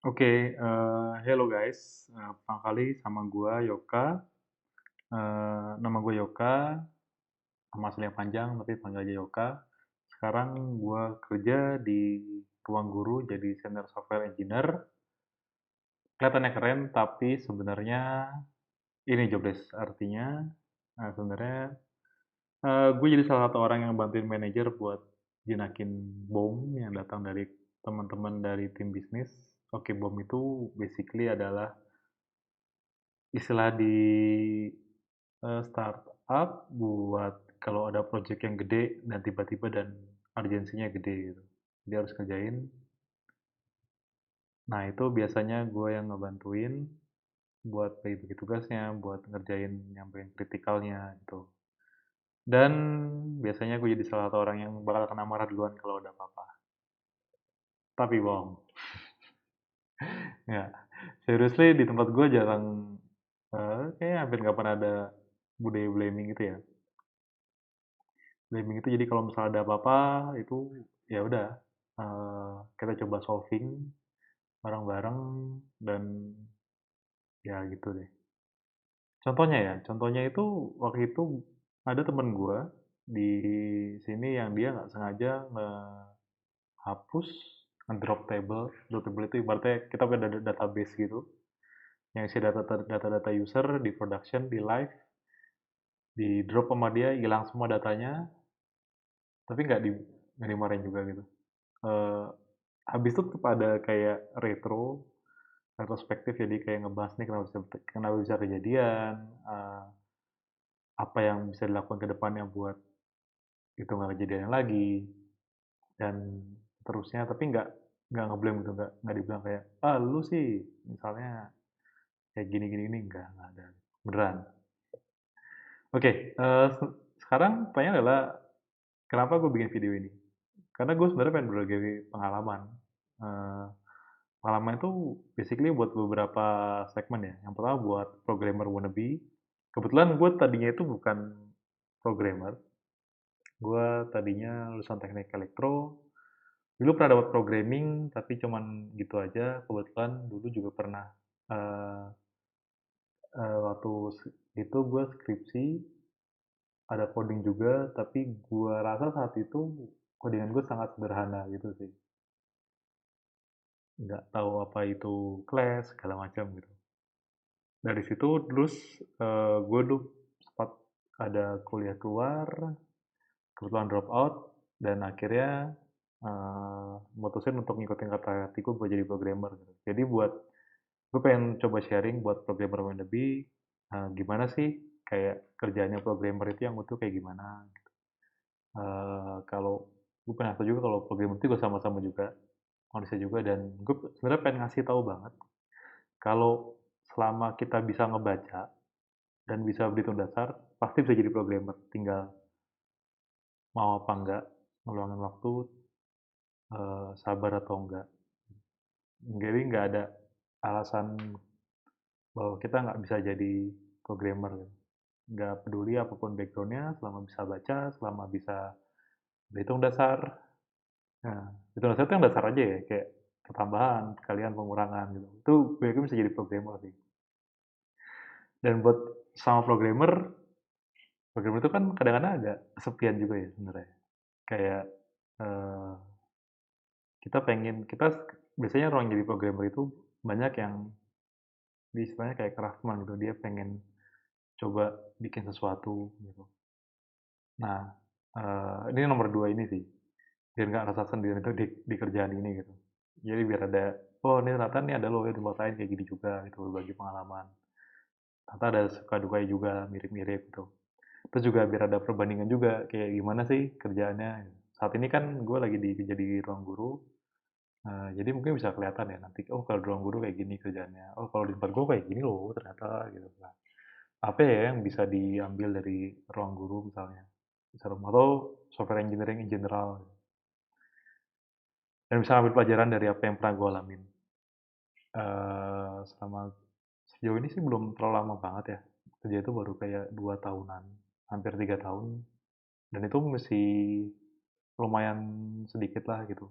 Oke, hello guys, pertama kali sama gua Yoka, nama gue Yoka, nama aslinya panjang tapi panggil aja Yoka. Sekarang gua kerja di Ruang Guru jadi senior software engineer. Kelihatannya keren, tapi sebenarnya ini jobless. Artinya, sebenarnya gue jadi salah satu orang yang bantuin manajer buat jinakin bom yang datang dari teman-teman dari tim bisnis. Oke, bom itu basically adalah istilah di startup buat kalau ada project yang gede dan tiba-tiba dan urgensinya gede gitu. Dia harus kerjain. Nah, itu biasanya gue yang ngebantuin buat bagi-bagi tugasnya, buat ngerjain yang paling kritikalnya gitu. Dan biasanya gue jadi salah satu orang yang bakal kena marah duluan kalau ada apa-apa. Tapi bohong. Ya, seriously di tempat gue jarang, kayaknya hampir nggak pernah ada budaya blaming gitu ya. Blaming itu jadi kalau misalnya ada apa-apa itu ya udah, kita coba solving bareng-bareng dan ya gitu deh. Contohnya itu waktu itu ada temen gua di sini yang dia nggak sengaja ngehapus ngedrop table. Drop table itu ibaratnya kita punya database gitu yang isi data-data user di production, di live, di drop sama dia hilang semua datanya, tapi nggak dimarahin juga gitu. Eh, Habis itu tetap ada kayak retrospektif jadi kayak ngebahas nih kenapa bisa kejadian, eh, apa yang bisa dilakukan ke depannya buat itu nggak kejadian lagi dan terusnya, tapi nggak ngeblame gitu, nggak dibilang kayak lu sih misalnya kayak gini gini ini, nggak ada beneran. Oke, sekarang pertanyaan adalah kenapa gue bikin video ini, karena gue sebenarnya pengen berbagi pengalaman. Eh, Pengalaman itu basically buat beberapa segmen ya. Yang pertama buat programmer wannabe. Kebetulan gue tadinya itu bukan programmer. Gue tadinya lulusan teknik elektro. Dulu pernah dapat programming, tapi cuman gitu aja. Kebetulan dulu juga pernah eh, waktu itu gue skripsi ada coding juga, tapi gue rasa saat itu codingan gue sangat sederhana gitu sih. Nggak tahu apa itu class segala macam gitu. Dari situ terus gue dulu sempat ada kuliah keluar, kebetulan drop out dan akhirnya mutusin untuk ngikutin kata hati gue buat jadi programmer gitu. Jadi gue pengen coba sharing buat programmer wannabe, gimana sih kayak kerjanya programmer itu yang utuh kayak gimana. Kalau gue pengen tahu juga kalau programmer itu juga sama-sama juga manusia juga, dan gue sebenarnya pengen ngasih tahu banget kalau selama kita bisa ngebaca dan bisa berhitung dasar, pasti bisa jadi programmer. Tinggal mau apa enggak, ngeluangin waktu, sabar atau enggak. Jadi nggak ada alasan bahwa kita nggak bisa jadi programmer. Nggak peduli apapun backgroundnya, selama bisa baca, selama bisa berhitung dasar. Nah, berhitung dasar itu yang dasar aja ya, kayak pertambahan, kalian pengurangan gitu. Itu gue bisa jadi programmer sih. Dan buat sama programmer, programmer itu kan kadang-kadang agak kesepian juga ya sebenarnya. Kayak eh, kita biasanya orang jadi programmer itu banyak yang istilahnya kayak craftsman gitu, dia pengen coba bikin sesuatu gitu. Nah, ini nomor dua ini sih, biar nggak rasa sendiri itu di kerjaan ini gitu. Jadi biar ada, oh ini ternyata nih ada loh ya di tempat lain kayak gini juga gitu, berbagi pengalaman. Ternyata ada suka dukanya juga mirip-mirip gitu. Terus juga biar ada perbandingan juga kayak gimana sih kerjaannya. Saat ini kan gue lagi jadi ruang guru. Jadi mungkin bisa kelihatan ya nanti, oh kalau di ruang guru kayak gini kerjanya, oh kalau di tempat gue kayak gini loh ternyata gitu. Nah, apa ya yang bisa diambil dari ruang guru misalnya, atau software engineering in general, dan bisa ambil pelajaran dari apa yang pernah gue alamin. Selama sejauh ini sih belum terlalu lama banget ya, kerja itu baru kayak 2 tahunan, hampir 3 tahun, dan itu masih lumayan sedikit lah gitu.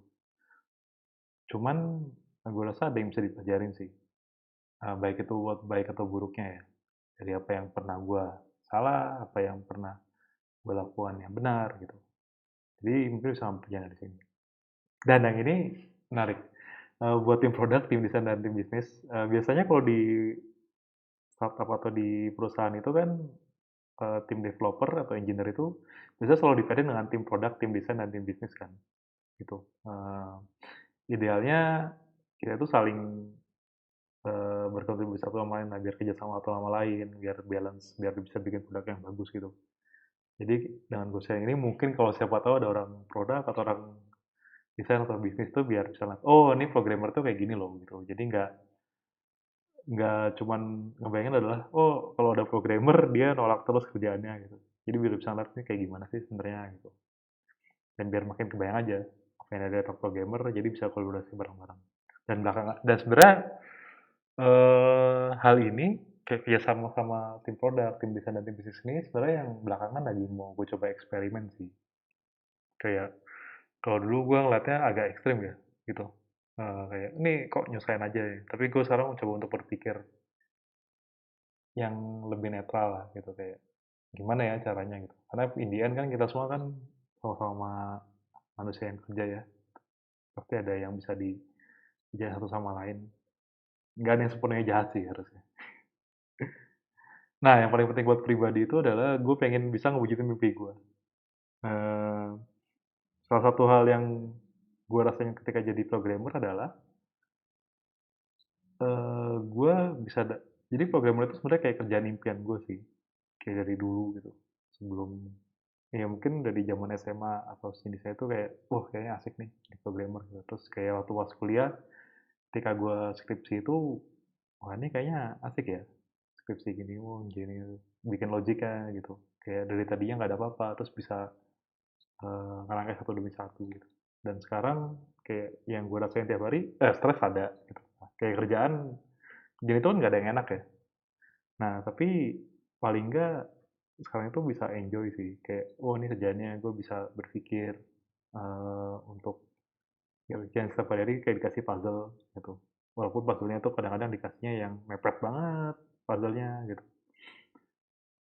Cuman gue rasa ada yang bisa dipelajarin sih. Baik itu baik atau buruknya ya. Dari apa yang pernah gue salah, apa yang pernah gue lakukan yang benar gitu. Jadi mungkin bisa ambil pelajaran dari sini. Dan yang ini menarik. Buat tim produk, tim desain, dan tim bisnis, biasanya kalau di startup atau di perusahaan itu kan tim developer atau engineer itu biasanya selalu dikaitkan dengan tim produk, tim desain, dan tim bisnis kan, gitu. Idealnya kita tuh saling berkontribusi satu sama lain, lah, biar kerjasama satu sama lain, biar balance, biar bisa bikin produk yang bagus gitu. Jadi dengan gue sharing ini mungkin kalau siapa tahu ada orang produk atau orang desain atau bisnis tuh biar bisa lihat, oh ini programmer tuh kayak gini loh gitu. Jadi nggak cuman ngebayangin adalah, oh kalau ada programmer dia nolak terus kerjaannya gitu. Jadi biar bisa lihat nih kayak gimana sih sebenarnya gitu. Dan biar makin kebayang aja apa yang ada di programmer, jadi bisa kolaborasi bareng-bareng. Dan sebenarnya hal ini kayak kerjasama sama tim produk, tim desain, dan tim bisnis ini sebenarnya yang belakangan lagi mau gue coba eksperimen sih. Kayak kalau dulu gue ngeliatnya agak ekstrim ya gitu. Kayak ini kok nyusahin aja ya. Tapi gue sekarang mencoba untuk berpikir yang lebih netral lah gitu, kayak gimana ya caranya gitu. Karena in the end kan kita semua kan sama-sama manusia yang kerja ya. Pasti ada yang bisa dikerjain satu sama lain. Nggak ada yang sepenuhnya jahat sih harusnya. Nah, yang paling penting buat pribadi itu adalah gue pengen bisa ngewujudin mimpi gue. Eh, Salah satu hal yang gue rasain ketika jadi programmer adalah gue bisa jadi programmer itu sebenarnya kayak kerjaan impian gue sih, kayak dari dulu gitu. Sebelum ya mungkin dari zaman SMA atau sini saya tuh kayak wah kayaknya asik nih jadi programmer gitu. Terus kayak waktu pas kuliah ketika gue skripsi itu wah ini kayaknya asik ya skripsi gini, oh gini bikin logika gitu, kayak dari tadinya nggak ada apa-apa terus bisa ngerangkai satu demi satu gitu. Dan sekarang kayak yang gue rasain tiap hari, stres ada gitu. Kayak kerjaan, jadi itu kan nggak ada yang enak ya. Nah, tapi paling nggak sekarang itu bisa enjoy sih. Kayak, oh ini kerjaannya gue bisa berpikir untuk ya kerjaan setiap hari kayak dikasih puzzle gitu. Walaupun puzzle-nya tuh kadang-kadang dikasihnya yang mepet banget puzzle-nya gitu.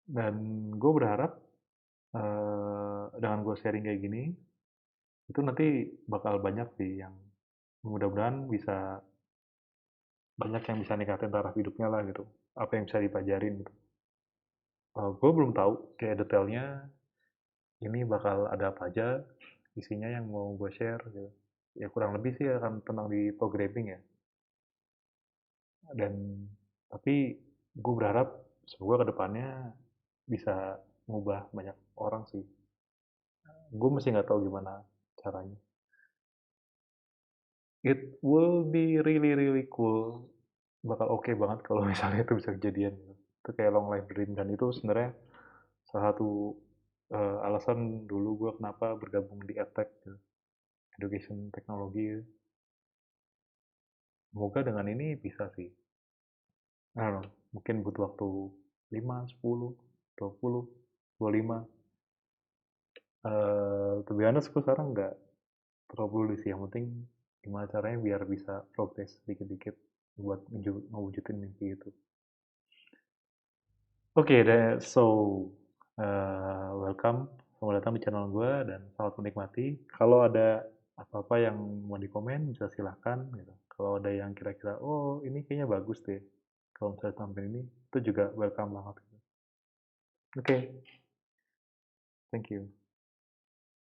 Dan gue berharap dengan gue sharing kayak gini, itu nanti bakal banyak sih yang mudah-mudahan bisa banyak yang bisa ningkatin taraf hidupnya lah gitu. Apa yang bisa dipelajarin gitu. Gue belum tahu kayak detailnya ini bakal ada apa aja isinya yang mau gue share gitu. Ya kurang lebih sih akan tentang di programming ya. Dan tapi gue berharap semoga kedepannya bisa ngubah banyak orang sih. Gue masih nggak tahu gimana caranya. It will be really really cool. Bakal oke banget kalau misalnya itu bisa kejadian gitu. Itu kayak long life dream dan itu sebenarnya salah satu alasan dulu gue kenapa bergabung di edtech gitu, education teknologi gitu. Semoga dengan ini bisa sih. I don't know, mungkin butuh waktu 5, 10, 20, 25. To be honest, gue sekarang nggak terlalu peduli sih. Yang penting gimana caranya biar bisa progres dikit-dikit buat ngewujudin mimpi itu. Oke, so welcome, selamat datang di channel gue dan selamat menikmati. Kalau ada apa-apa yang mau dikomen bisa silahkan gitu. Kalau ada yang kira-kira, oh ini kayaknya bagus deh. Kalau misalnya sampai ini, itu juga welcome banget. Oke, thank you.